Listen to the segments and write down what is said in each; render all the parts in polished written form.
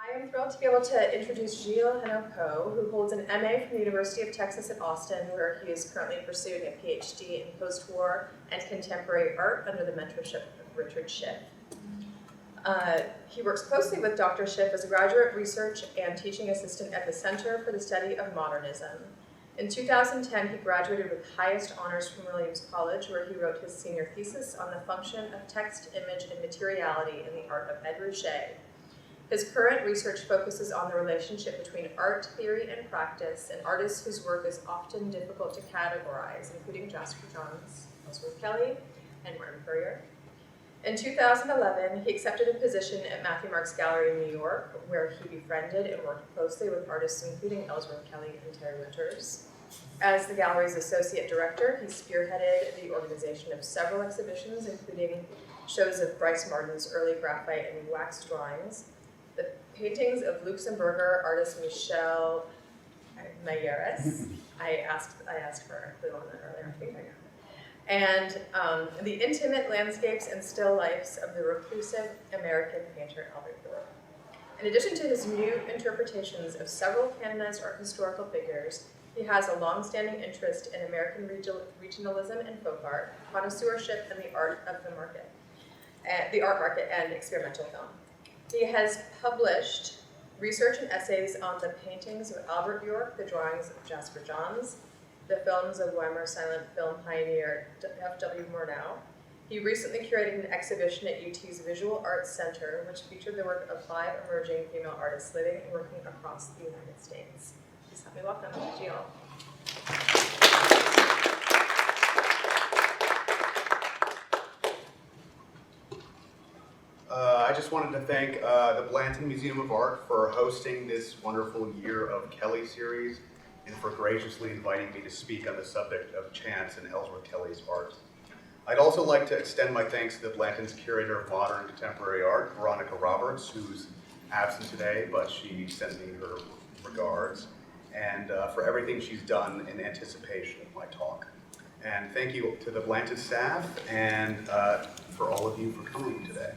I am thrilled to be able to introduce Gilles Heno-Coe, who holds an MA from the University of Texas at Austin, where he is currently pursuing a PhD in post-war and contemporary art under the mentorship of Richard Schiff. He works closely with Dr. Schiff as a graduate research and teaching assistant at the Center for the Study of Modernism. In 2010, he graduated with highest honors from Williams College, where he wrote his senior thesis on the function of text, image, and materiality in the art of Ed Ruscha. His current research focuses on the relationship between art theory and practice, and artists whose work is often difficult to categorize, including Jasper Johns, Ellsworth Kelly, and Martin Currier. In 2011, he accepted a position at Matthew Mark's Gallery in New York, where he befriended and worked closely with artists including Ellsworth Kelly and Terry Winters. As the gallery's associate director, he spearheaded the organization of several exhibitions, including shows of Bryce Martin's early graphite and wax drawings, the paintings of Luxembourger artist Michel Mayeres. I asked for a clue on that earlier, I think I got it. And the intimate landscapes and still lifes of the reclusive American painter Albert Thorpe. In addition to his new interpretations of several canonized art historical figures, he has a long-standing interest in American regionalism and folk art, connoisseurship, and the art market and experimental film. He has published research and essays on the paintings of Albert York, the drawings of Jasper Johns, the films of Weimar silent film pioneer F.W. Murnau. He recently curated an exhibition at UT's Visual Arts Center, which featured the work of 5 emerging female artists living and working across the United States. Please help me welcome Gilles. I just wanted to thank the Blanton Museum of Art for hosting this wonderful Year of Kelly series and for graciously inviting me to speak on the subject of chance in Ellsworth Kelly's art. I'd also like to extend my thanks to the Blanton's curator of modern and contemporary art, Veronica Roberts, who's absent today, but she sent me her regards, and for everything she's done in anticipation of my talk. And thank you to the Blanton staff and for all of you for coming today.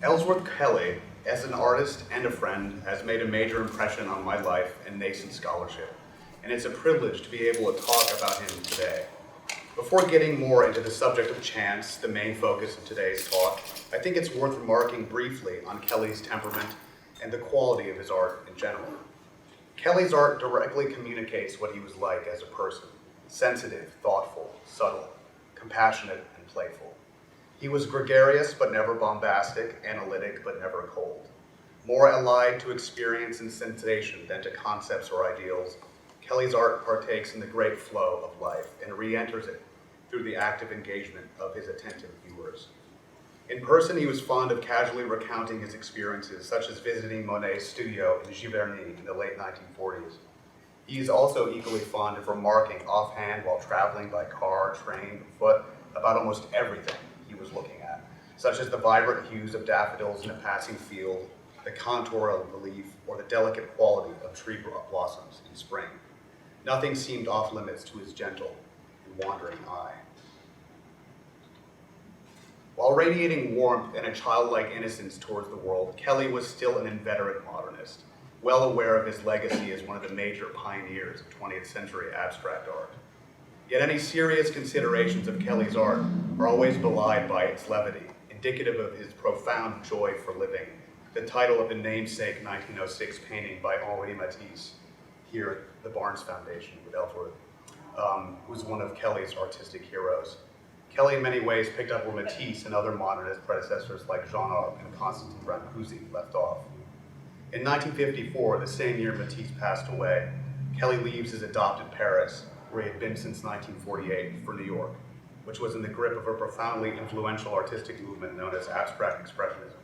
Ellsworth Kelly, as an artist and a friend, has made a major impression on my life and nascent scholarship, and it's a privilege to be able to talk about him today. Before getting more into the subject of chance, the main focus of today's talk, I think it's worth remarking briefly on Kelly's temperament and the quality of his art in general. Kelly's art directly communicates what he was like as a person: sensitive, thoughtful, subtle, compassionate, and playful. He was gregarious but never bombastic, analytic but never cold. More allied to experience and sensation than to concepts or ideals, Kelly's art partakes in the great flow of life and re-enters it through the active engagement of his attentive viewers. In person, he was fond of casually recounting his experiences, such as visiting Monet's studio in Giverny in the late 1940s. He is also equally fond of remarking offhand while traveling by car, train, foot about almost everything he was looking at, such as the vibrant hues of daffodils in a passing field, the contoural relief, or the delicate quality of tree blossoms in spring. Nothing seemed off limits to his gentle and wandering eye. While radiating warmth and a childlike innocence towards the world, Kelly was still an inveterate modernist, well aware of his legacy as one of the major pioneers of 20th century abstract art. Yet any serious considerations of Kelly's art are always belied by its levity, indicative of his profound joy for living, the title of the Namesake 1906 painting by Henri Matisse, here at the Barnes Foundation with Ellsworth, who's one of Kelly's artistic heroes. Kelly in many ways picked up where Matisse and other modernist predecessors like Jean Arc and Constantin Brancusi left off. In 1954, the same year Matisse passed away, Kelly leaves his adopted Paris, where he had been since 1948, for New York, which was in the grip of a profoundly influential artistic movement known as abstract expressionism,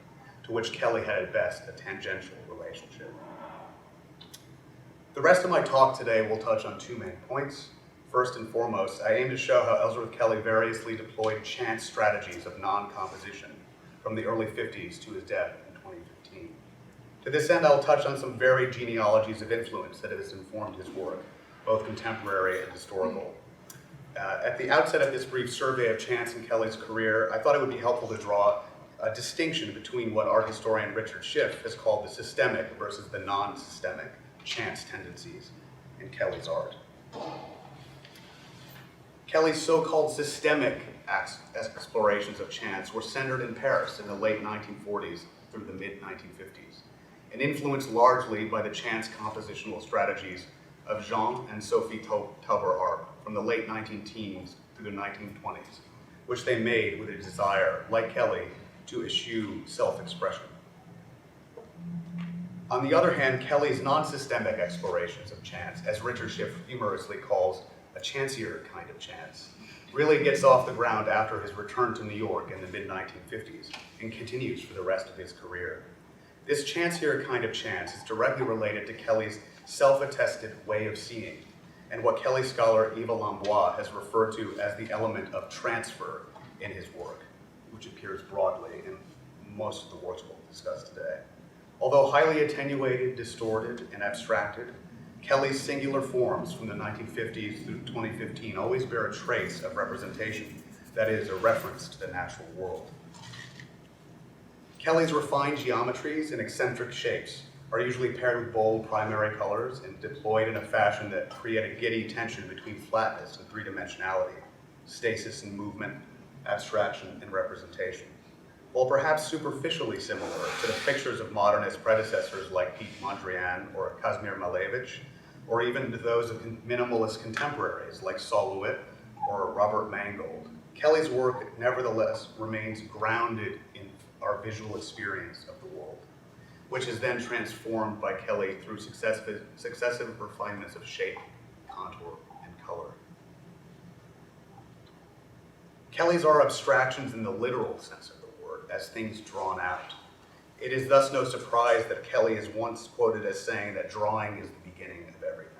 to which Kelly had at best a tangential relationship. The rest of my talk today will touch on 2 main points. First and foremost, I aim to show how Ellsworth Kelly variously deployed chance strategies of non-composition from the early 50s to his death in 2015. To this end, I'll touch on some varied genealogies of influence that has informed his work, both contemporary and historical. At the outset of this brief survey of chance in Kelly's career, I thought it would be helpful to draw a distinction between what art historian Richard Schiff has called the systemic versus the non-systemic chance tendencies in Kelly's art. Kelly's so-called systemic explorations of chance were centered in Paris in the late 1940s through the mid-1950s, and influenced largely by the chance compositional strategies of Jean and Sophie Taylor from the late 19-teens through the 1920s, which they made with a desire, like Kelly, to eschew self-expression. On the other hand, Kelly's non-systemic explorations of chance, as Richard Schiff humorously calls a chancier kind of chance, really gets off the ground after his return to New York in the mid-1950s and continues for the rest of his career. This chancier kind of chance is directly related to Kelly's self-attested way of seeing, and what Kelly scholar Eva Lambois has referred to as the element of transfer in his work, which appears broadly in most of the works we'll discuss today. Although highly attenuated, distorted, and abstracted, Kelly's singular forms from the 1950s through 2015 always bear a trace of representation, that is, a reference to the natural world. Kelly's refined geometries and eccentric shapes are usually paired with bold primary colors and deployed in a fashion that create a giddy tension between flatness and three-dimensionality, stasis and movement, abstraction and representation. While perhaps superficially similar to the pictures of modernist predecessors like Piet Mondrian or Kazimir Malevich, or even to those of minimalist contemporaries like Sol LeWitt or Robert Mangold, Kelly's work nevertheless remains grounded in our visual experience of the world, which is then transformed by Kelly through successive refinements of shape, contour, and color. Kelly's are abstractions in the literal sense of the word, as things drawn out. It is thus no surprise that Kelly is once quoted as saying that drawing is the beginning of everything.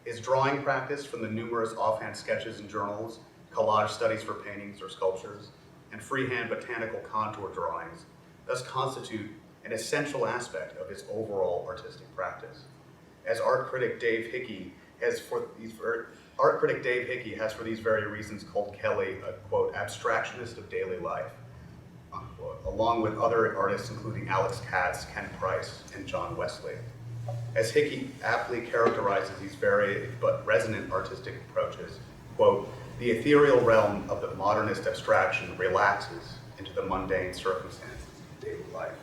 His drawing practice, from the numerous offhand sketches in journals, collage studies for paintings or sculptures, and freehand botanical contour drawings, thus constitute an essential aspect of his overall artistic practice. As art critic Dave Hickey has for these very reasons called Kelly a, quote, abstractionist of daily life, unquote, along with other artists including Alex Katz, Ken Price, and John Wesley. As Hickey aptly characterizes these varied but resonant artistic approaches, quote, the ethereal realm of the modernist abstraction relaxes into the mundane circumstances of daily life.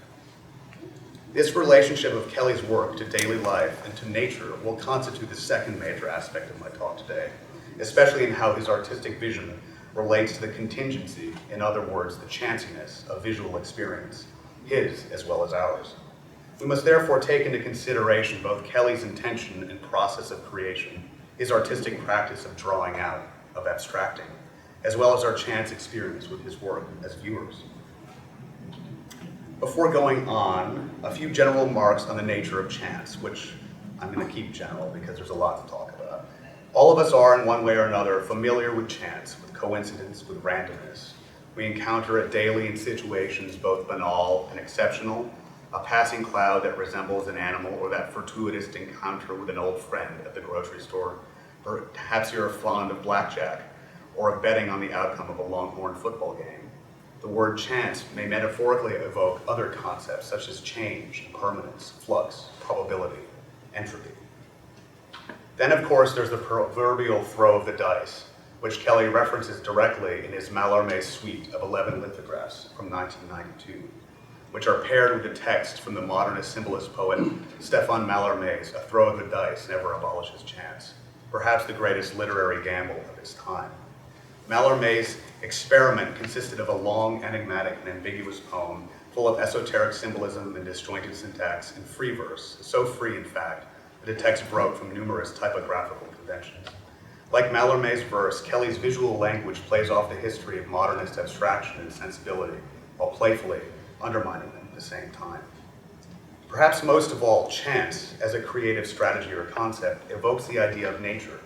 This relationship of Kelly's work to daily life and to nature will constitute the second major aspect of my talk today, especially in how his artistic vision relates to the contingency, in other words, the chanciness of visual experience, his as well as ours. We must therefore take into consideration both Kelly's intention and process of creation, his artistic practice of drawing out, of abstracting, as well as our chance experience with his work as viewers. Before going on, a few general remarks on the nature of chance, which I'm going to keep general because there's a lot to talk about. All of us are, in one way or another, familiar with chance, with coincidence, with randomness. We encounter it daily in situations both banal and exceptional, a passing cloud that resembles an animal, or that fortuitous encounter with an old friend at the grocery store. Perhaps you're fond of blackjack, or of betting on the outcome of a Longhorn football game. The word chance may metaphorically evoke other concepts such as change, permanence, flux, probability, entropy. Then, of course, there's the proverbial throw of the dice, which Kelly references directly in his Mallarmé suite of 11 lithographs from 1992, which are paired with the text from the modernist symbolist poet Stéphane Mallarmé's A Throw of the Dice Never Abolishes Chance, perhaps the greatest literary gamble of his time. Mallarmé's experiment consisted of a long, enigmatic, and ambiguous poem full of esoteric symbolism and disjointed syntax in free verse, so free, in fact, that the text broke from numerous typographical conventions. Like Mallarmé's verse, Kelly's visual language plays off the history of modernist abstraction and sensibility, while playfully undermining them at the same time. Perhaps most of all, chance, as a creative strategy or concept, evokes the idea of nature,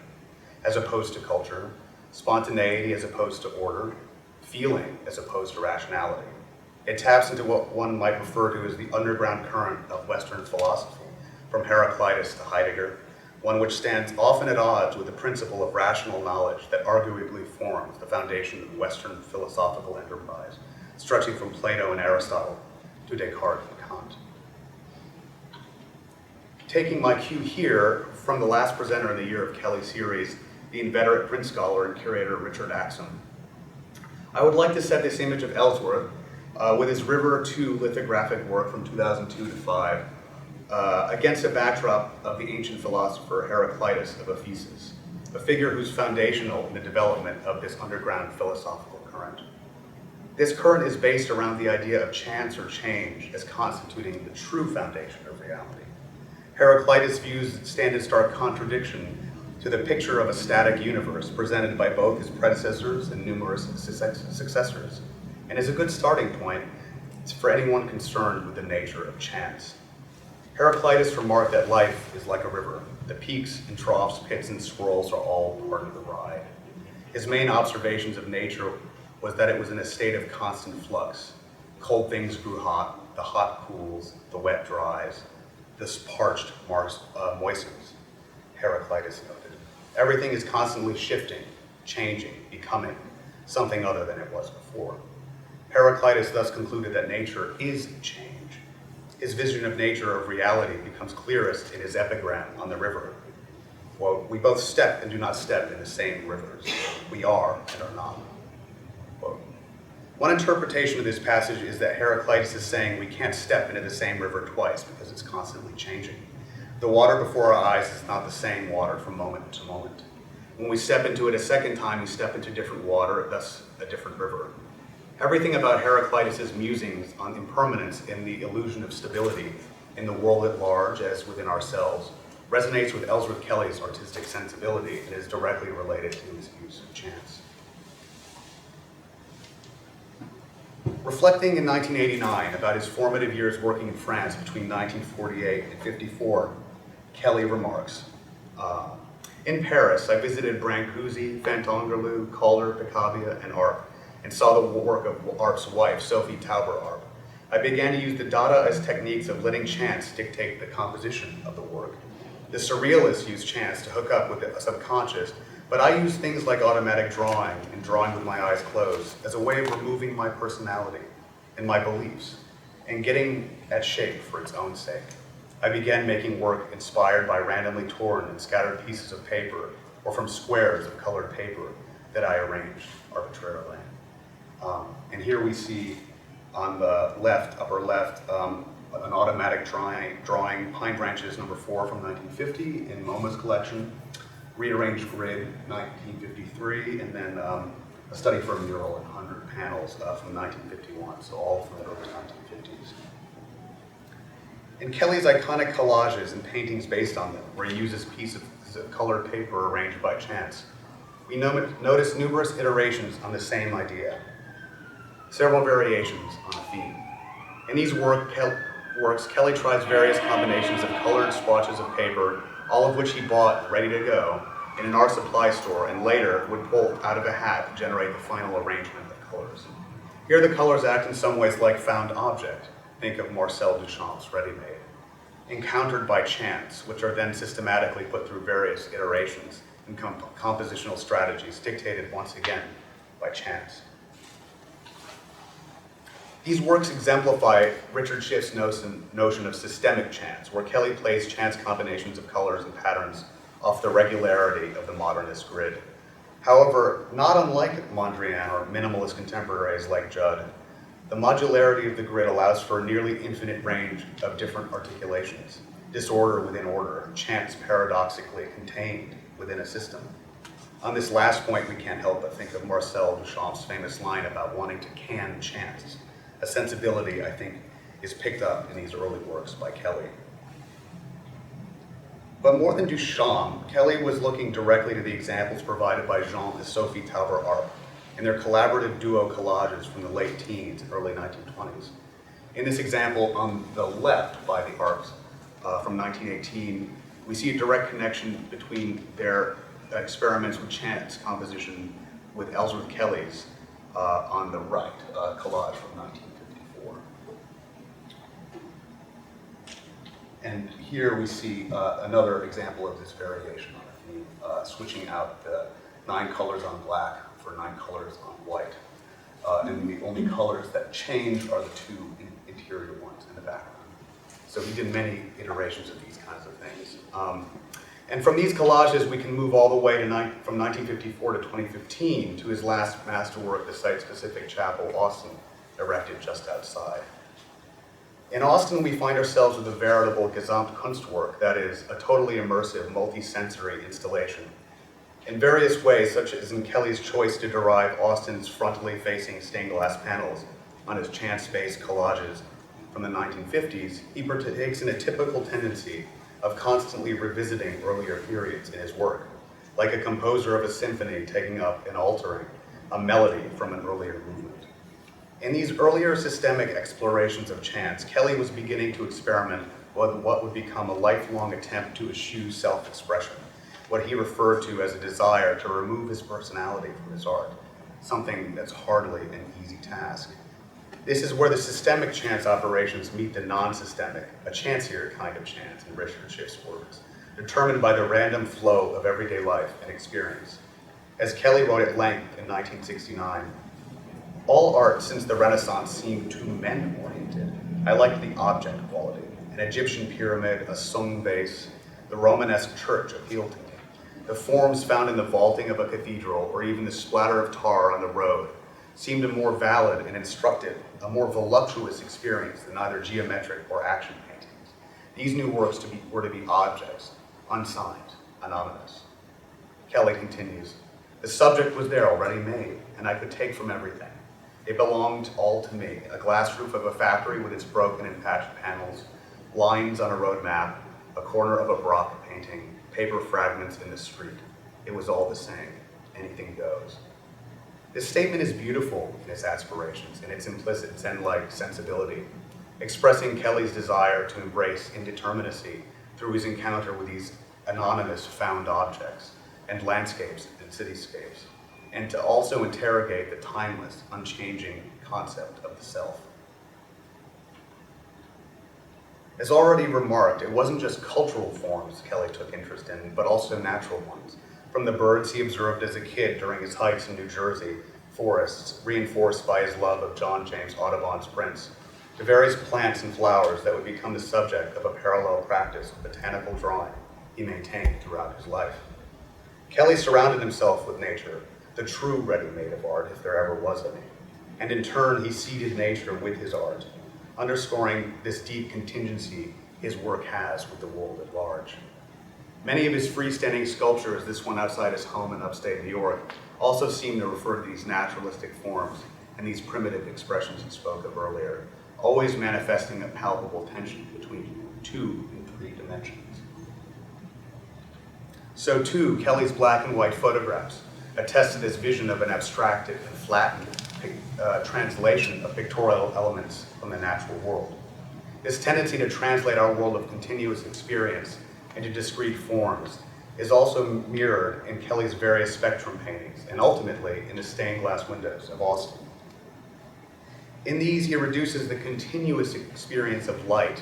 as opposed to culture, spontaneity as opposed to order, feeling as opposed to rationality. It taps into what one might refer to as the underground current of Western philosophy, from Heraclitus to Heidegger, one which stands often at odds with the principle of rational knowledge that arguably forms the foundation of Western philosophical enterprise, stretching from Plato and Aristotle to Descartes and Kant. Taking my cue here from the last presenter in the Year of Kelly series, the inveterate print scholar and curator Richard Axum, I would like to set this image of Ellsworth with his River 2 lithographic work from 2002 to 5 against a backdrop of the ancient philosopher Heraclitus of Ephesus, a figure who's foundational in the development of this underground philosophical current. This current is based around the idea of chance or change as constituting the true foundation of reality. Heraclitus' views stand in stark contradiction to the picture of a static universe presented by both his predecessors and numerous successors, and is a good starting point for anyone concerned with the nature of chance. Heraclitus remarked that life is like a river. The peaks and troughs, pits and swirls are all part of the ride. His main observations of nature was that it was in a state of constant flux. Cold things grew hot, the hot cools, the wet dries, this parched moistens, Heraclitus noted. Everything is constantly shifting, changing, becoming something other than it was before. Heraclitus thus concluded that nature is change. His vision of nature, of reality, becomes clearest in his epigram on the river. Quote, "We both step and do not step in the same rivers. We are and are not." Quote. One interpretation of this passage is that Heraclitus is saying we can't step into the same river twice because it's constantly changing. The water before our eyes is not the same water from moment to moment. When we step into it a second time, we step into different water, thus a different river. Everything about Heraclitus' musings on impermanence and the illusion of stability in the world at large, as within ourselves, resonates with Ellsworth Kelly's artistic sensibility and is directly related to his use of chance. Reflecting in 1989 about his formative years working in France between 1948 and 54, Kelly remarks, in Paris, I visited Brancusi, Fantongerloo, Calder, Picabia, and Arp, and saw the work of Arp's wife, Sophie Taylor Arp. I began to use the Dada as techniques of letting chance dictate the composition of the work. The surrealists use chance to hook up with the subconscious, but I use things like automatic drawing and drawing with my eyes closed as a way of removing my personality and my beliefs and getting at shape for its own sake. I began making work inspired by randomly torn and scattered pieces of paper or from squares of colored paper that I arranged arbitrarily. And here we see on the left, upper left, an automatic drawing Pine Branches number 4 from 1950 in MoMA's collection, rearranged grid 1953, and then a study for a mural in 100 panels from 1951, so all from the early 1950s. In Kelly's iconic collages and paintings based on them, where he uses pieces of colored paper arranged by chance, we notice numerous iterations on the same idea, several variations on a theme. In these works, Kelly tries various combinations of colored swatches of paper, all of which he bought ready to go in an art supply store and later would pull out of a hat to generate the final arrangement of colors. Here the colors act in some ways like found object. Think of Marcel Duchamp's ready-made, encountered by chance, which are then systematically put through various iterations and compositional strategies dictated once again by chance. These works exemplify Richard Schiff's notion of systemic chance, where Kelly plays chance combinations of colors and patterns off the regularity of the modernist grid. However, not unlike Mondrian or minimalist contemporaries like Judd, the modularity of the grid allows for a nearly infinite range of different articulations, disorder within order, chance paradoxically contained within a system. On this last point, we can't help but think of Marcel Duchamp's famous line about wanting to can chance, a sensibility I think is picked up in these early works by Kelly. But more than Duchamp, Kelly was looking directly to the examples provided by Jean and Sophie Taylor Arp in their collaborative duo collages from the late teens and early 1920s. In this example on the left by the Arps from 1918, we see a direct connection between their experiments with chance composition with Ellsworth Kelly's on the right, collage from 1954. And here we see another example of this variation on a theme, switching out the 9 colors on black for 9 colors on white. And the only colors that change are the 2 interior ones in the background. So he did many iterations of these kinds of things. And from these collages, we can move all the way to from 1954 to 2015 to his last masterwork, the site-specific chapel, Austin, erected just outside. In Austin, we find ourselves with a veritable Gesamtkunstwerk, that is, a totally immersive, multi-sensory installation. In various ways, such as in Kelly's choice to derive Austin's frontally facing stained glass panels on his chance space collages from the 1950s, he partakes in a typical tendency of constantly revisiting earlier periods in his work, like a composer of a symphony taking up and altering a melody from an earlier movement. In these earlier systemic explorations of chance, Kelly was beginning to experiment with what would become a lifelong attempt to eschew self-expression, what he referred to as a desire to remove his personality from his art, something that's hardly an easy task. This is where the systemic chance operations meet the non-systemic, a chancier kind of chance, in Richard Schiff's words, determined by the random flow of everyday life and experience. As Kelly wrote at length in 1969, all art since the Renaissance seemed too men-oriented. I liked the object quality. An Egyptian pyramid, a Sung vase, the Romanesque church appealed to me. The forms found in the vaulting of a cathedral, or even the splatter of tar on the road, seemed a more valid and instructive, a more voluptuous experience than either geometric or action paintings. These new works were to be objects, unsigned, anonymous. Kelly continues, the subject was there already made, and I could take from everything. It belonged all to me, a glass roof of a factory with its broken and patched panels, lines on a road map, a corner of a Brock painting, paper fragments in the street. It was all the same. Anything goes. This statement is beautiful in its aspirations, in its implicit Zen-like sensibility, expressing Kelly's desire to embrace indeterminacy through his encounter with these anonymous found objects and landscapes and cityscapes, and to also interrogate the timeless, unchanging concept of the self. As already remarked, it wasn't just cultural forms Kelly took interest in, but also natural ones. From the birds he observed as a kid during his hikes in New Jersey forests, reinforced by his love of John James Audubon's prints, to various plants and flowers that would become the subject of a parallel practice of botanical drawing he maintained throughout his life. Kelly surrounded himself with nature, the true ready-made of art, if there ever was any, and in turn he seeded nature with his art, underscoring this deep contingency his work has with the world at large. Many of his freestanding sculptures, this one outside his home in upstate New York, also seem to refer to these naturalistic forms and these primitive expressions he spoke of earlier, always manifesting a palpable tension between 2 and 3 dimensions. So too, Kelly's black and white photographs attest to this vision of an abstracted and flattened translation of pictorial elements from the natural world. This tendency to translate our world of continuous experience into discrete forms is also mirrored in Kelly's various spectrum paintings, and ultimately in the stained glass windows of Austin. In these, he reduces the continuous experience of light,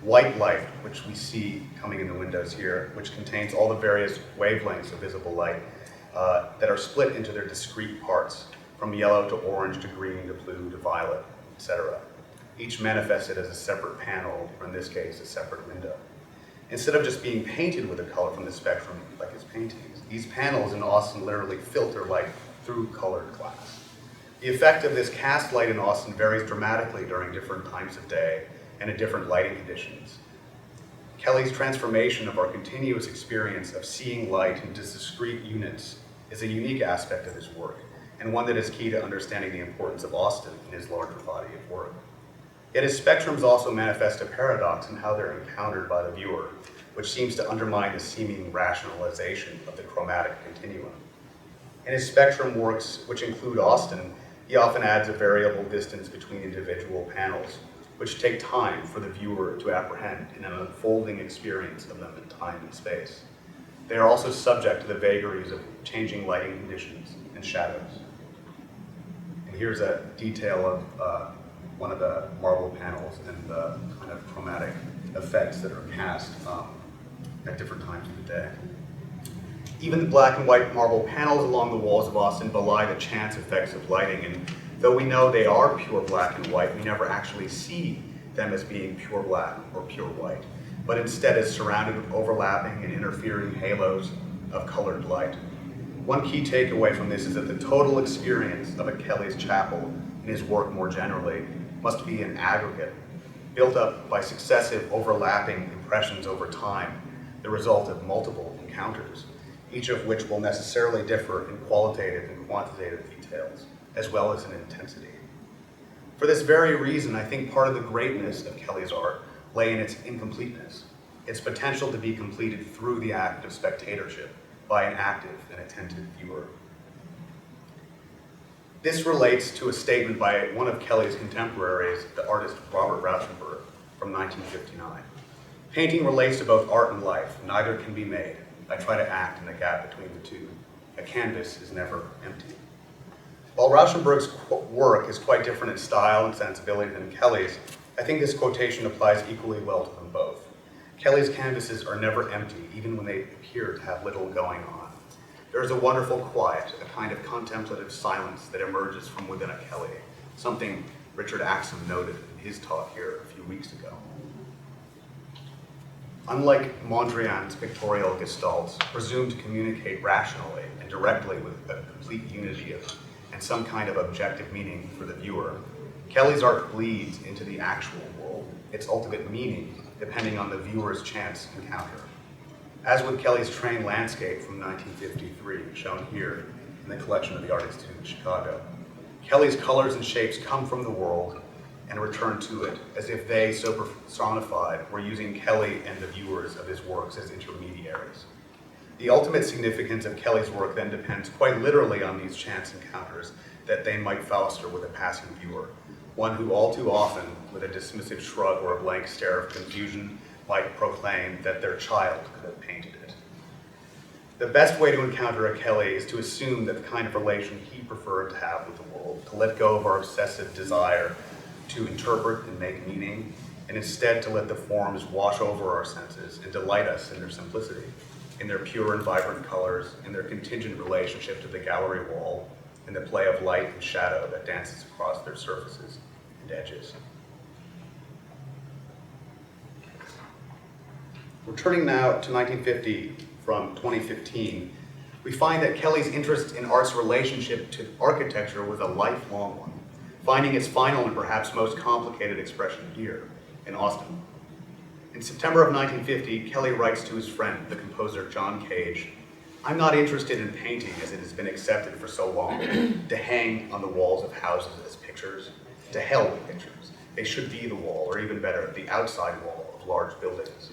white light, which we see coming in the windows here, which contains all the various wavelengths of visible light that are split into their discrete parts, from yellow to orange to green to blue to violet, etc. Each manifested as a separate panel, or in this case, a separate window. Instead of just being painted with a color from the spectrum like his paintings, these panels in Austin literally filter light through colored glass. The effect of this cast light in Austin varies dramatically during different times of day and in different lighting conditions. Kelly's transformation of our continuous experience of seeing light into discrete units is a unique aspect of his work, and one that is key to understanding the importance of Austin in his larger body of work. Yet his spectrums also manifest a paradox in how they're encountered by the viewer, which seems to undermine the seeming rationalization of the chromatic continuum. In his spectrum works, which include Austin, he often adds a variable distance between individual panels, which take time for the viewer to apprehend in an unfolding experience of them in time and space. They are also subject to the vagaries of changing lighting conditions and shadows. And here's a detail of one of the marble panels and the kind of chromatic effects that are cast at different times of the day. Even the black and white marble panels along the walls of Austin belie the chance effects of lighting, and though we know they are pure black and white, we never actually see them as being pure black or pure white, but instead as surrounded with overlapping and interfering halos of colored light. One key takeaway from this is that the total experience of a Kelly's chapel and his work more generally must be an aggregate, built up by successive overlapping impressions over time, the result of multiple encounters, each of which will necessarily differ in qualitative and quantitative details, as well as in intensity. For this very reason, I think part of the greatness of Kelly's art lay in its incompleteness, its potential to be completed through the act of spectatorship by an active and attentive viewer. This relates to a statement by one of Kelly's contemporaries, the artist Robert Rauschenberg, from 1959. Painting relates to both art and life. Neither can be made. I try to act in the gap between the two. A canvas is never empty. While Rauschenberg's work is quite different in style and sensibility than Kelly's, I think this quotation applies equally well to them both. Kelly's canvases are never empty, even when they appear to have little going on. There is a wonderful quiet, a kind of contemplative silence that emerges from within a Kelly, something Richard Axum noted in his talk here a few weeks ago. Unlike Mondrian's pictorial gestalts, presumed to communicate rationally and directly with a complete unity of and some kind of objective meaning for the viewer, Kelly's art bleeds into the actual world, its ultimate meaning depending on the viewer's chance encounter. As with Kelly's train landscape from 1953, shown here in the collection of the Art Institute in Chicago, Kelly's colors and shapes come from the world and return to it, as if they, so personified, were using Kelly and the viewers of his works as intermediaries. The ultimate significance of Kelly's work then depends quite literally on these chance encounters that they might foster with a passing viewer, one who all too often, with a dismissive shrug or a blank stare of confusion, might proclaim that their child could have painted it. The best way to encounter a Kelly is to assume that the kind of relation he preferred to have with the world, to let go of our obsessive desire to interpret and make meaning, and instead to let the forms wash over our senses and delight us in their simplicity, in their pure and vibrant colors, in their contingent relationship to the gallery wall, in the play of light and shadow that dances across their surfaces and edges. Returning now to 1950 from 2015, we find that Kelly's interest in art's relationship to architecture was a lifelong one, finding its final and perhaps most complicated expression here in Austin. In September of 1950, Kelly writes to his friend, the composer John Hage, "I'm not interested in painting as it has been accepted for so long, to hang on the walls of houses as pictures. To hell with pictures. They should be the wall, or even better, the outside wall of large buildings."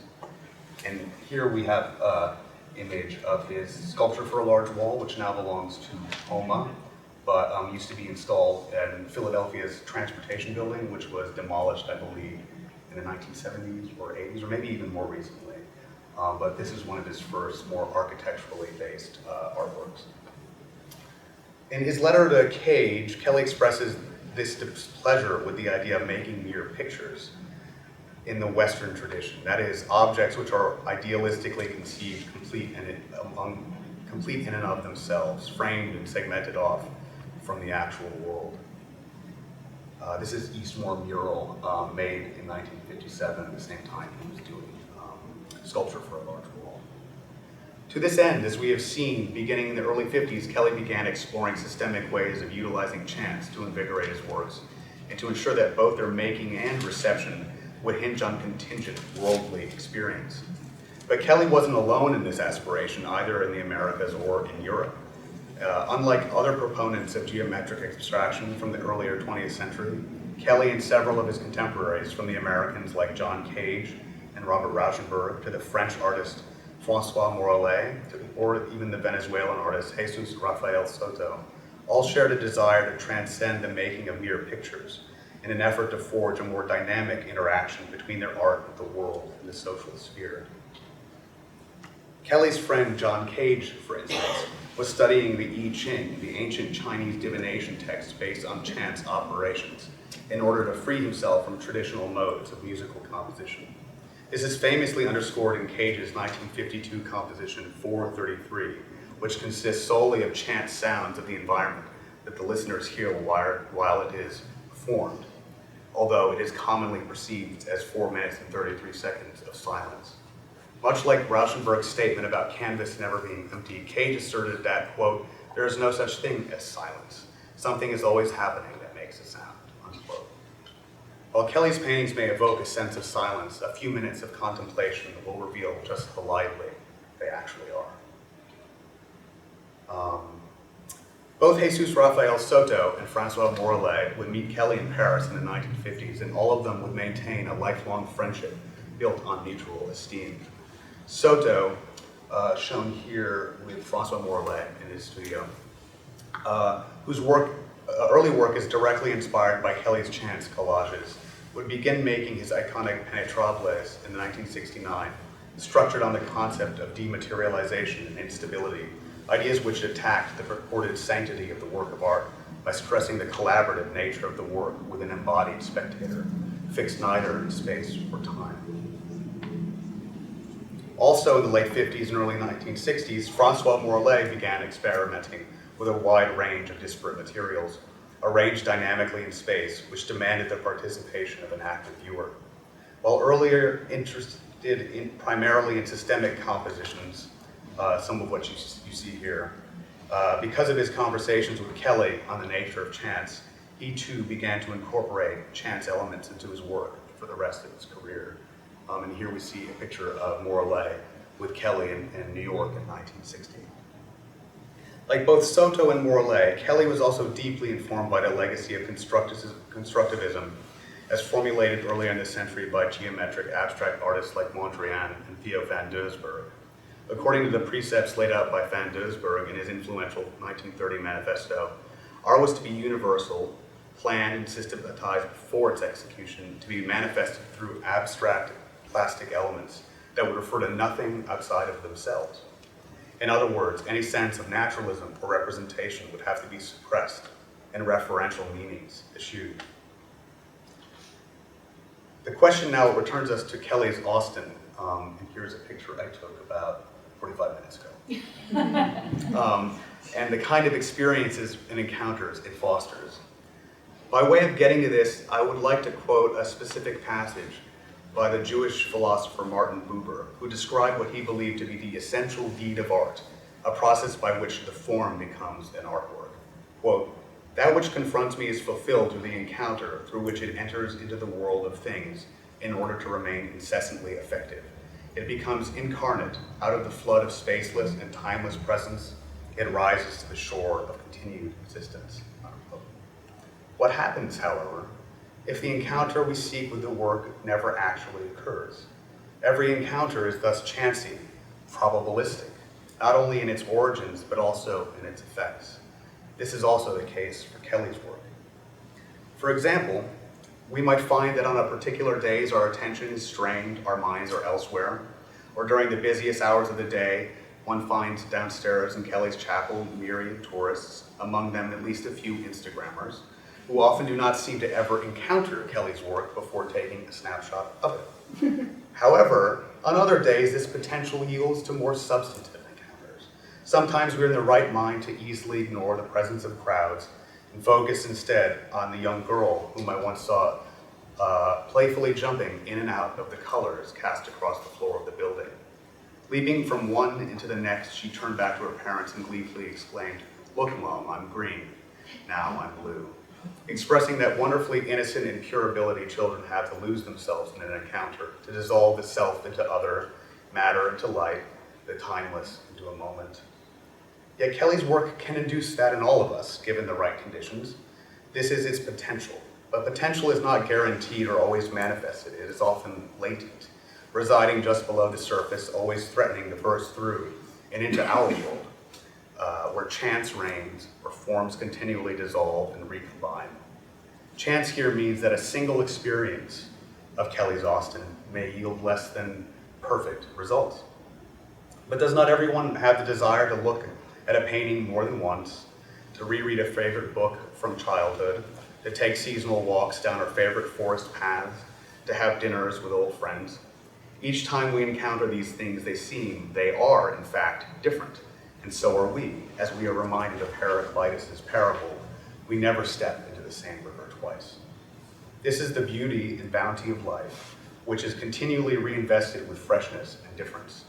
And here we have an image of his sculpture for a large wall, which now belongs to HOMA, but used to be installed in Philadelphia's transportation building, which was demolished, I believe, in the 1970s or 80s, or maybe even more recently. But this is one of his first more architecturally based artworks. In his letter to Hage, Kelly expresses this displeasure with the idea of making mere pictures in the Western tradition. That is, objects which are idealistically conceived, complete in and of themselves, framed and segmented off from the actual world. This is Eastmore mural made in 1957 at the same time he was doing sculpture for a large wall. To this end, as we have seen, beginning in the early 50s, Kelly began exploring systemic ways of utilizing chance to invigorate his works and to ensure that both their making and reception would hinge on contingent worldly experience. But Kelly wasn't alone in this aspiration, either in the Americas or in Europe. Unlike other proponents of geometric abstraction from the earlier 20th century, Kelly and several of his contemporaries, from the Americans like John Hage and Robert Rauschenberg, to the French artist François Morellet, or even the Venezuelan artist Jesus Rafael Soto, all shared a desire to transcend the making of mere pictures in an effort to forge a more dynamic interaction between their art with the world and the social sphere. Kelly's friend John Hage, for instance, was studying the I Ching, the ancient Chinese divination text based on chance operations, in order to free himself from traditional modes of musical composition. This is famously underscored in Hage's 1952 composition 433, which consists solely of chant sounds of the environment that the listeners hear while it is performed, although it is commonly perceived as 4 minutes and 33 seconds of silence. Much like Rauschenberg's statement about canvas never being empty, Hage asserted that, quote, "There is no such thing as silence. Something is always happening that makes a sound," unquote. While Kelly's paintings may evoke a sense of silence, a few minutes of contemplation will reveal just how lively they actually are. Both Jesus Rafael Soto and Francois Morellet would meet Kelly in Paris in the 1950s, and all of them would maintain a lifelong friendship built on mutual esteem. Soto, shown here with Francois Morellet in his studio, whose early work is directly inspired by Kelly's chance collages, would begin making his iconic penetrables in 1969, structured on the concept of dematerialization and instability, ideas which attacked the purported sanctity of the work of art by stressing the collaborative nature of the work with an embodied spectator, fixed neither in space or time. Also in the late 50s and early 1960s, Francois Morellet began experimenting with a wide range of disparate materials, arranged dynamically in space, which demanded the participation of an active viewer. While earlier interested primarily in systemic compositions, some of what you see here, because of his conversations with Kelly on the nature of chance, he too began to incorporate chance elements into his work for the rest of his career. And here we see a picture of Morellet with Kelly in New York in 1960. Like both Soto and Morellet, Kelly was also deeply informed by the legacy of Constructivism as formulated earlier in the century by geometric abstract artists like Mondrian and Theo van Doesburg. According to the precepts laid out by van Doesburg in his influential 1930 manifesto, art was to be universal, planned and systematized before its execution, to be manifested through abstract plastic elements that would refer to nothing outside of themselves. In other words, any sense of naturalism or representation would have to be suppressed and referential meanings eschewed. The question now returns us to Kelly's Austin, and here's a picture I took about 45 minutes ago, and the kind of experiences and encounters it fosters. By way of getting to this, I would like to quote a specific passage by the Jewish philosopher Martin Buber, who described what he believed to be the essential deed of art, a process by which the form becomes an artwork. Quote, "That which confronts me is fulfilled through the encounter through which it enters into the world of things in order to remain incessantly effective. It becomes incarnate out of the flood of spaceless and timeless presence. It rises to the shore of continued existence." Unquote. What happens, however, if the encounter we seek with the work never actually occurs? Every encounter is thus chancy, probabilistic, not only in its origins, but also in its effects. This is also the case for Kelly's work. For example, we might find that on a particular days our attention is strained, our minds are elsewhere, or during the busiest hours of the day, one finds downstairs in Kelly's chapel myriad tourists, among them at least a few Instagrammers, who often do not seem to ever encounter Kelly's work before taking a snapshot of it. However, on other days, this potential yields to more substantive encounters. Sometimes we're in the right mind to easily ignore the presence of crowds and focus instead on the young girl whom I once saw playfully jumping in and out of the colors cast across the floor of the building. Leaping from one into the next, she turned back to her parents and gleefully exclaimed, "Look, Mom, I'm green. Now I'm blue." Expressing that wonderfully innocent and pure ability children have to lose themselves in an encounter, to dissolve the self into other, matter into light, the timeless into a moment. Yet Kelly's work can induce that in all of us, given the right conditions. This is its potential, but potential is not guaranteed or always manifested. It is often latent, residing just below the surface, always threatening to burst through and into our world, where chance reigns, where forms continually dissolve and recombine. Chance here means that a single experience of Kelly's Austin may yield less than perfect results. But does not everyone have the desire to look at a painting more than once, to reread a favorite book from childhood, to take seasonal walks down our favorite forest paths, to have dinners with old friends? Each time we encounter these things, they are, in fact, different. And so are we, as we are reminded of Heraclitus' parable, we never step into the same river twice. This is the beauty and bounty of life, which is continually reinvested with freshness and difference.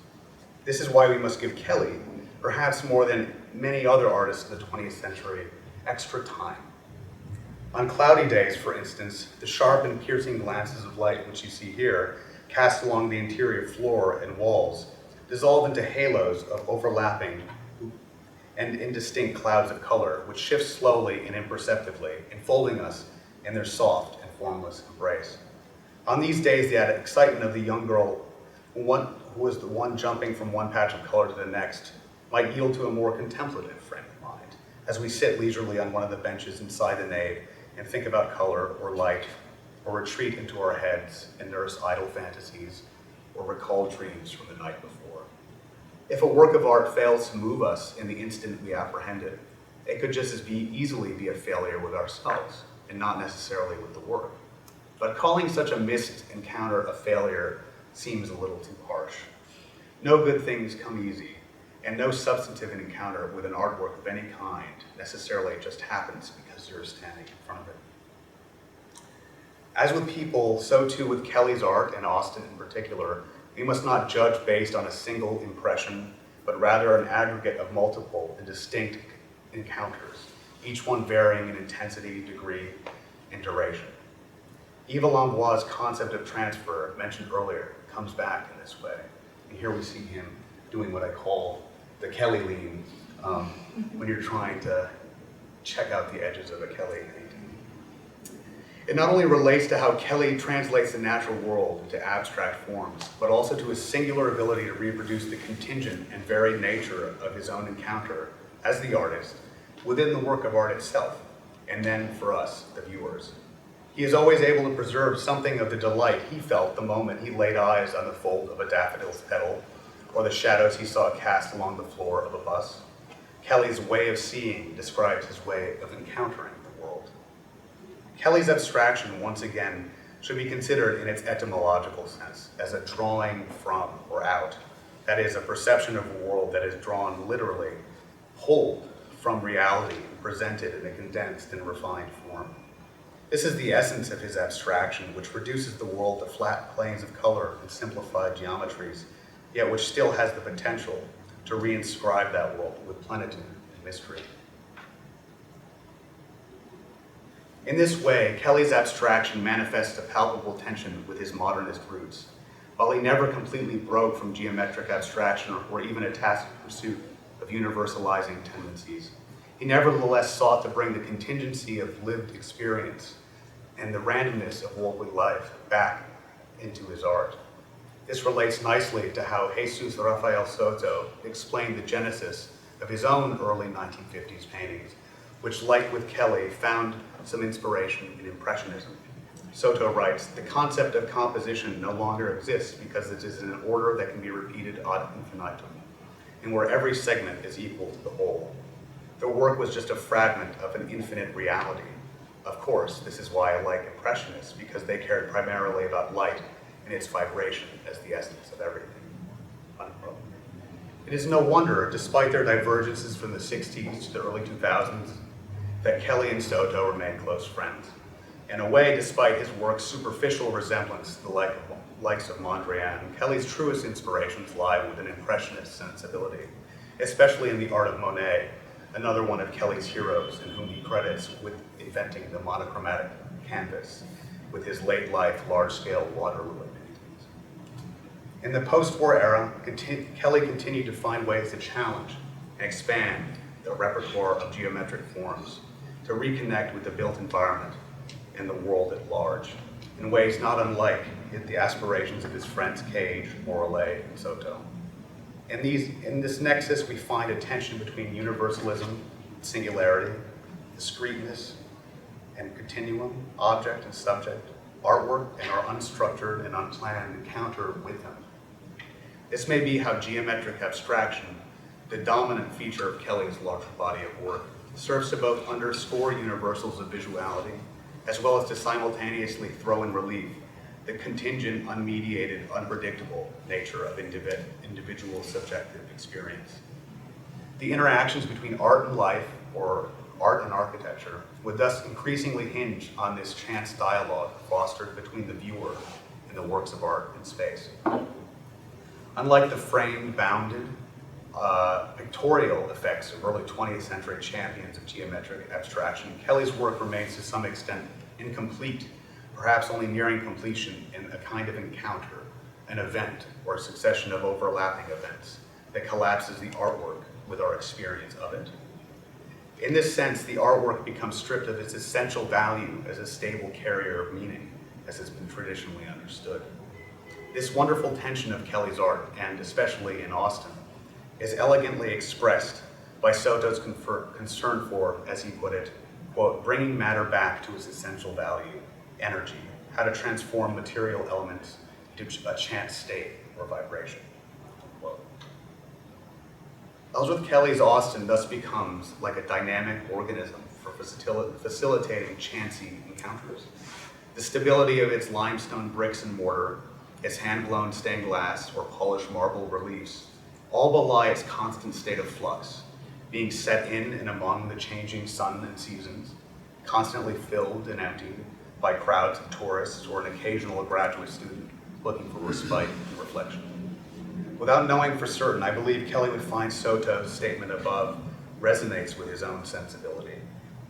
This is why we must give Kelly, perhaps more than many other artists in the 20th century, extra time. On cloudy days, for instance, the sharp and piercing glances of light which you see here, cast along the interior floor and walls, dissolve into halos of overlapping and indistinct clouds of color, which shift slowly and imperceptibly, enfolding us in their soft and formless embrace. On these days, the excitement of the young girl who was the one jumping from one patch of color to the next might yield to a more contemplative frame of mind, as we sit leisurely on one of the benches inside the nave and think about color or light, or retreat into our heads and nurse idle fantasies, or recall dreams from the night before. If a work of art fails to move us in the instant we apprehend it, it could just as easily be a failure with ourselves, and not necessarily with the work. But calling such a missed encounter a failure seems a little too harsh. No good things come easy, and no substantive encounter with an artwork of any kind necessarily just happens because you're standing in front of it. As with people, so too with Kelly's art, and Austin in particular, we must not judge based on a single impression, but rather an aggregate of multiple and distinct encounters, each one varying in intensity, degree, and duration. Yves Lambois' concept of transfer, mentioned earlier, comes back in this way. And here we see him doing what I call the Kelly lean, when you're trying to check out the edges of a Kelly painting. It not only relates to how Kelly translates the natural world into abstract forms, but also to his singular ability to reproduce the contingent and varied nature of his own encounter as the artist within the work of art itself, and then for us, the viewers. He is always able to preserve something of the delight he felt the moment he laid eyes on the fold of a daffodil's petal, or the shadows he saw cast along the floor of a bus. Kelly's way of seeing describes his way of encountering the world. Kelly's abstraction, once again, should be considered in its etymological sense, as a drawing from or out. That is, a perception of a world that is drawn literally, pulled from reality and presented in a condensed and refined form. This is the essence of his abstraction, which reduces the world to flat planes of color and simplified geometries, yet which still has the potential to reinscribe that world with plenitude and mystery. In this way, Kelly's abstraction manifests a palpable tension with his modernist roots. While he never completely broke from geometric abstraction or even a tacit pursuit of universalizing tendencies, he nevertheless sought to bring the contingency of lived experience and the randomness of worldly life back into his art. This relates nicely to how Jesus Rafael Soto explained the genesis of his own early 1950s paintings, which, like with Kelly, found some inspiration in Impressionism. Soto writes, "The concept of composition no longer exists because it is in an order that can be repeated ad infinitum, and where every segment is equal to the whole. The work was just a fragment of an infinite reality. Of course, this is why I like Impressionists, because they cared primarily about light and its vibration as the essence of everything." Unquote. It is no wonder, despite their divergences from the 60s to the early 2000s, that Kelly and Soto remained close friends. In a way, despite his work's superficial resemblance to the likes of Mondrian, Kelly's truest inspirations lie with an Impressionist sensibility, especially in the art of Monet, another one of Kelly's heroes, and whom he credits with inventing the monochromatic canvas with his late life large-scale water lily paintings. In the post-war era, Kelly continued to find ways to challenge and expand the repertoire of geometric forms, to reconnect with the built environment and the world at large, in ways not unlike the aspirations of his friends Hage, Morellet, and Soto. In this nexus, we find a tension between universalism and singularity, discreteness and continuum, object and subject, artwork and our unstructured and unplanned encounter with him. This may be how geometric abstraction, the dominant feature of Kelly's larger body of work, serves to both underscore universals of visuality, as well as to simultaneously throw in relief the contingent, unmediated, unpredictable nature of individual subjective experience. The interactions between art and life, or art and architecture, would thus increasingly hinge on this chance dialogue fostered between the viewer and the works of art in space. Unlike the framed, bounded, pictorial effects of early 20th century champions of geometric abstraction, Kelly's work remains to some extent incomplete, perhaps only nearing completion in a kind of encounter, an event, or a succession of overlapping events that collapses the artwork with our experience of it. In this sense, the artwork becomes stripped of its essential value as a stable carrier of meaning, as has been traditionally understood. This wonderful tension of Kelly's art, and especially in Austin, is elegantly expressed by Soto's concern for, as he put it, quote, bringing matter back to its essential value, energy, how to transform material elements into a chance state or vibration, quote. Ellsworth Kelly's Austin thus becomes like a dynamic organism for facilitating chancy encounters. The stability of its limestone bricks and mortar, its hand-blown stained glass or polished marble reliefs, all belie its constant state of flux, being set in and among the changing sun and seasons, constantly filled and emptied by crowds of tourists or an occasional graduate student looking for respite and reflection. Without knowing for certain, I believe Kelly would find Soto's statement above resonates with his own sensibility,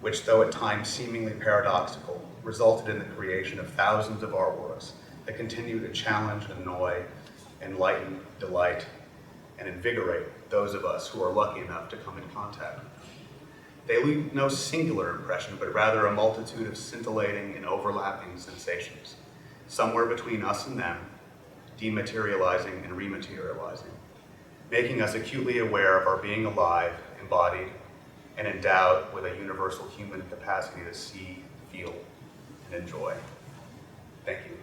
which, though at times seemingly paradoxical, resulted in the creation of thousands of artworks that continue to challenge, annoy, enlighten, delight, and invigorate those of us who are lucky enough to come in contact with them. They leave no singular impression, but rather a multitude of scintillating and overlapping sensations, somewhere between us and them, dematerializing and rematerializing, making us acutely aware of our being alive, embodied, and endowed with a universal human capacity to see, feel, and enjoy. Thank you.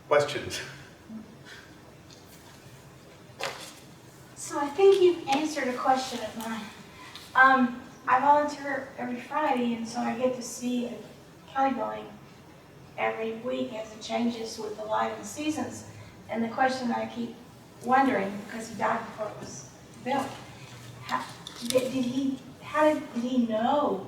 Questions? So I think you've answered a question of mine. I volunteer every Friday, and so I get to see a Kelly building every week as it changes with the light and the seasons. And the question that I keep wondering, because he died before it was built, how did he know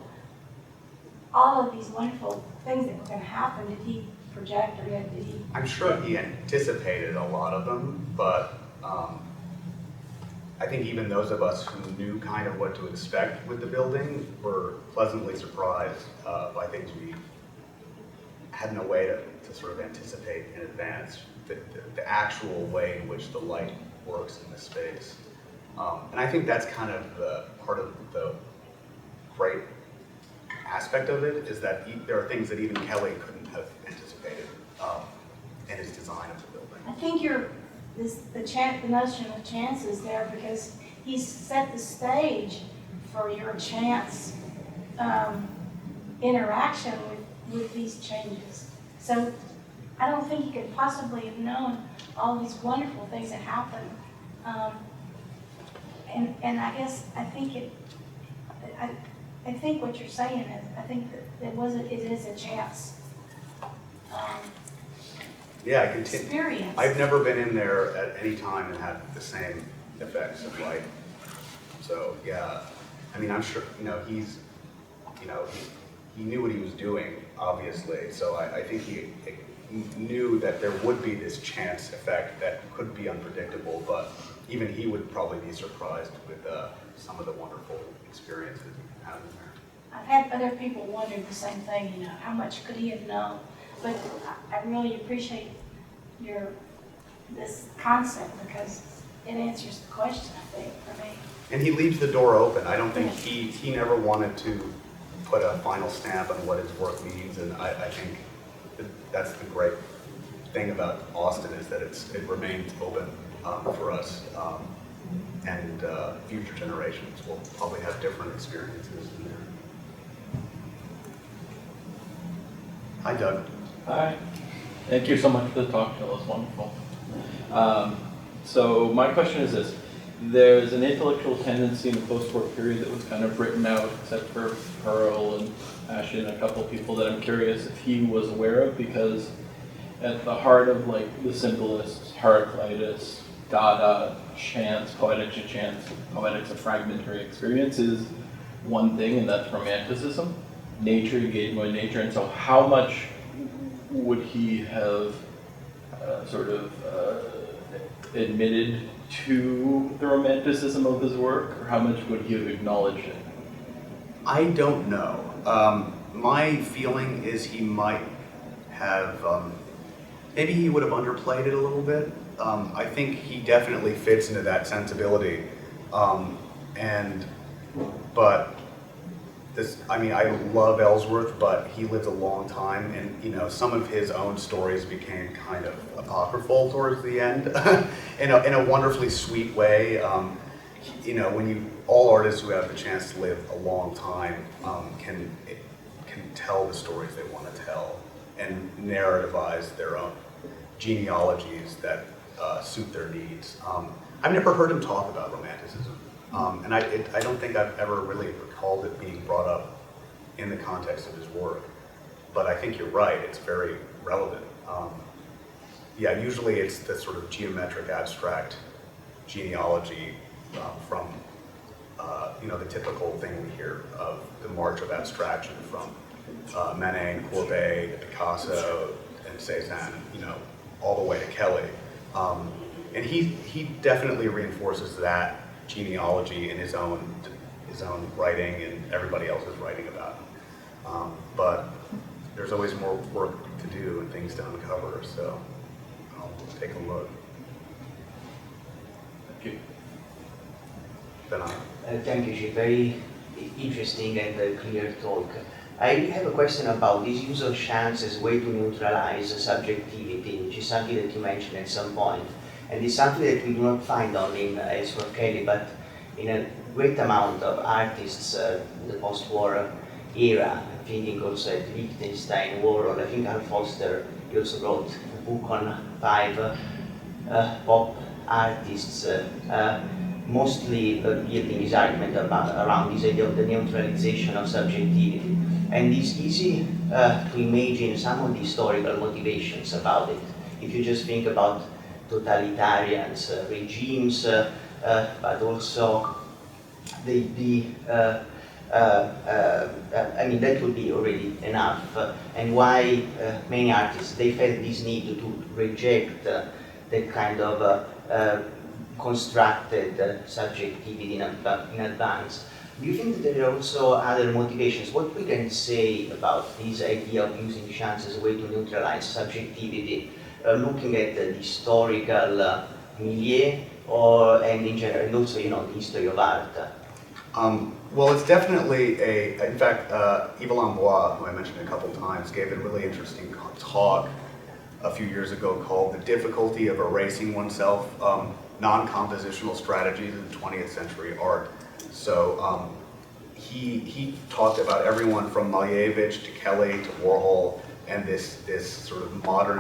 all of these wonderful things that were going to happen? Did he project, or did he? I'm sure he anticipated a lot of them, but I think even those of us who knew kind of what to expect with the building were pleasantly surprised by things we had no way to sort of anticipate in advance, the actual way in which the light works in the space. And I think that's kind of part of the great aspect of it, is that there are things that even Kelly couldn't have anticipated in his design of the building. I think the notion of chance is there because he's set the stage for your chance interaction with these changes. So I don't think he could possibly have known all these wonderful things that happen. And I guess I think what you're saying is, I think that it is a chance Yeah, experience. I've never been in there at any time and had the same effects of light. So yeah, I mean, I'm sure, he knew what he was doing, obviously. So I think he knew that there would be this chance effect that could be unpredictable, but even he would probably be surprised with some of the wonderful experiences he had in there. I've had other people wonder the same thing, how much could he have known? But I really appreciate this concept because it answers the question, I think, for me. And he leaves the door open. I don't think he never wanted to put a final stamp on what his work means, and I think that's the great thing about Austin, is that it remains open for us, and future generations will probably have different experiences in there. Hi, Doug. Hi. Thank you so much for the talk, Jill. It was wonderful. So my question is this. there's an intellectual tendency in the post-war period that was kind of written out, except for Pearl and Ashe and a couple of people, that I'm curious if he was aware of, because at the heart of like the symbolists, Heraclitus, Dada, chance, poetics of chance, poetics of fragmentary experience is one thing, and that's Romanticism. Nature, engaged by nature, and so how much would he have admitted to the Romanticism of his work, or how much would he have acknowledged it? I don't know. My feeling is he might have, maybe he would have underplayed it a little bit. I think he definitely fits into that sensibility. But I love Ellsworth, but he lived a long time, and some of his own stories became kind of apocryphal towards the end, in a wonderfully sweet way. All artists who have the chance to live a long time can tell the stories they want to tell and narrativize their own genealogies that suit their needs. I've never heard him talk about Romanticism. And I don't think I've ever really recalled it being brought up in the context of his work. But I think you're right, it's very relevant. Usually it's the sort of geometric abstract genealogy from the typical thing we hear of the march of abstraction from Manet and Courbet to Picasso and Cézanne, all the way to Kelly. And he definitely reinforces that genealogy in his own writing and everybody else's writing about him. But there's always more work to do and things to uncover, so I'll take a look. Thank you. Thank you, Gilles. Very interesting and clear talk. I have a question about this use of chance as a way to neutralize subjectivity, which is something that you mentioned at some point. And it's something that we do not find only in Ellsworth Kelly, but in a great amount of artists in the post-war era. Thinking also at Wittgenstein, Warhol. I think Al Foster, he also wrote a book on 5 pop artists, mostly building his argument around this idea of the neutralization of subjectivity. And it's easy to imagine some of the historical motivations about it. If you just think about totalitarians, regimes, but also that would be already enough. And why many artists, they felt this need to reject that kind of constructed subjectivity in advance. Do you think that there are also other motivations? What we can say about this idea of using chance as a way to neutralize subjectivity, looking at the historical milieu, and in general, and also the history of art? Well, it's definitely in fact, Yves Lambois, who I mentioned a couple times, gave a really interesting talk a few years ago called The Difficulty of Erasing Oneself, Non-Compositional Strategies in 20th Century Art. So he talked about everyone from Malevich to Kelly to Warhol, and this sort of modern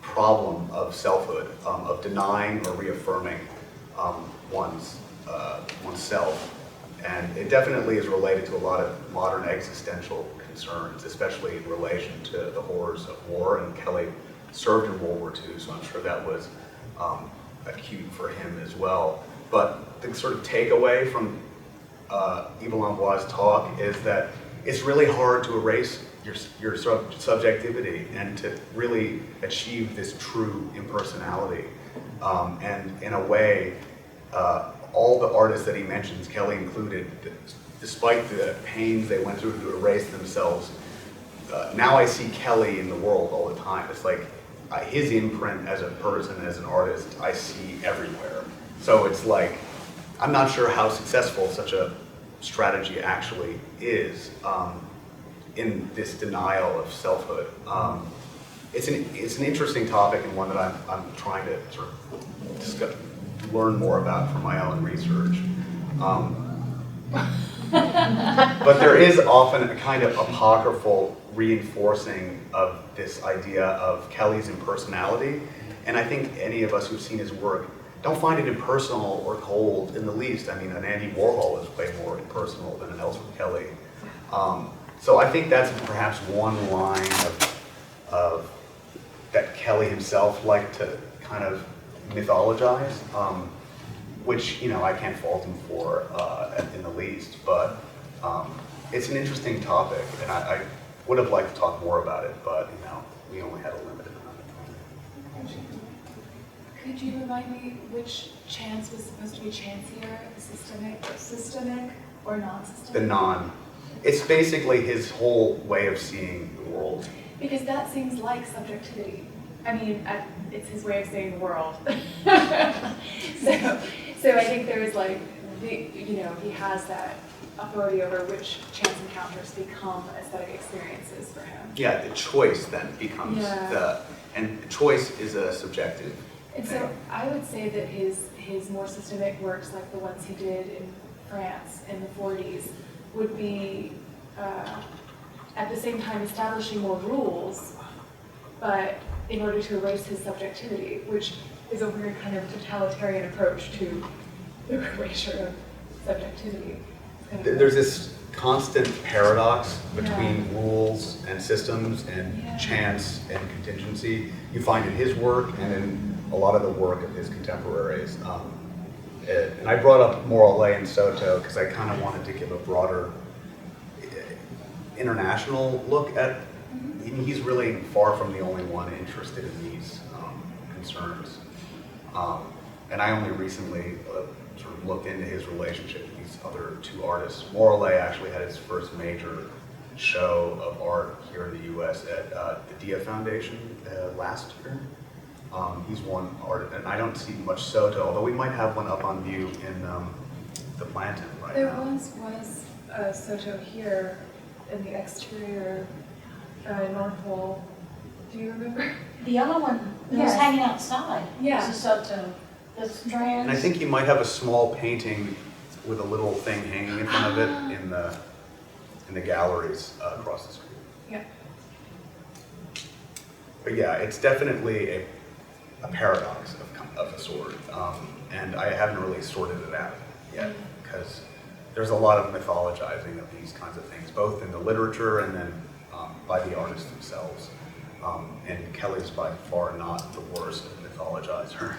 problem of selfhood, of denying or reaffirming oneself. And it definitely is related to a lot of modern existential concerns, especially in relation to the horrors of war. And Kelly served in World War II, so I'm sure that was acute for him as well. But the sort of takeaway from Yves Lambois' talk is that it's really hard to erase your subjectivity and to really achieve this true impersonality. And in a way, all the artists that he mentions, Kelly included, despite the pains they went through to erase themselves, now I see Kelly in the world all the time. It's like his imprint as a person, as an artist, I see everywhere. So it's like, I'm not sure how successful such a strategy actually is in this denial of selfhood. It's an interesting topic and one that I'm trying to sort of learn more about from my own research. But there is often a kind of apocryphal reinforcing of this idea of Kelly's impersonality And I think any of us who've seen his work don't find it impersonal or cold in the least. I mean, an Andy Warhol is way more impersonal than an Ellsworth Kelly. So I think that's perhaps one line of that Kelly himself liked to kind of mythologize, which, you know, I can't fault him for in the least, but it's an interesting topic, and I would have liked to talk more about it, but, you know, we only had a limited amount of time. Could you remind me which chance was supposed to be chancier, the systemic or non-systemic? The non. It's basically his whole way of seeing the world. Because that seems like subjectivity. I mean, it's his way of seeing the world. so I think there's like, you know, he has that authority over which chance encounters become aesthetic experiences for him. Yeah, the choice then becomes and choice is a subjective And thing. so I would say that his more systemic works, like the ones he did in France in the 40s, would be at the same time establishing more rules, but in order to erase his subjectivity, which is a weird kind of totalitarian approach to the erasure of subjectivity. There's this constant paradox between rules and systems and chance and contingency. You find in his work and in a lot of the work of his contemporaries. And I brought up Morale and Soto because I kind of wanted to give a broader international look at, he's really far from the only one interested in these concerns. And I only recently sort of looked into his relationship with these other two artists. Morale actually had his first major show of art here in the US at the Dia Foundation last year. He's one artist, and I don't see much Soto, although we might have one up on view in the Blanton right There now. once was a Soto here in the exterior north wall. Do you remember? The yellow one that was Yes. hanging outside. Yeah. It's a Soto. The strands. And I think you might have a small painting with a little thing hanging in front of it in the galleries across the street. Yeah. But yeah, it's definitely a paradox of a sort, and I haven't really sorted it out yet because there's a lot of mythologizing of these kinds of things, both in the literature and then by the artists themselves. And Kelly's by far not the worst mythologizer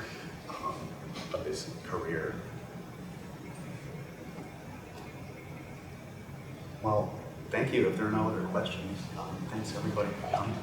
of his career. Well, thank you. If there are no other questions, thanks everybody for coming.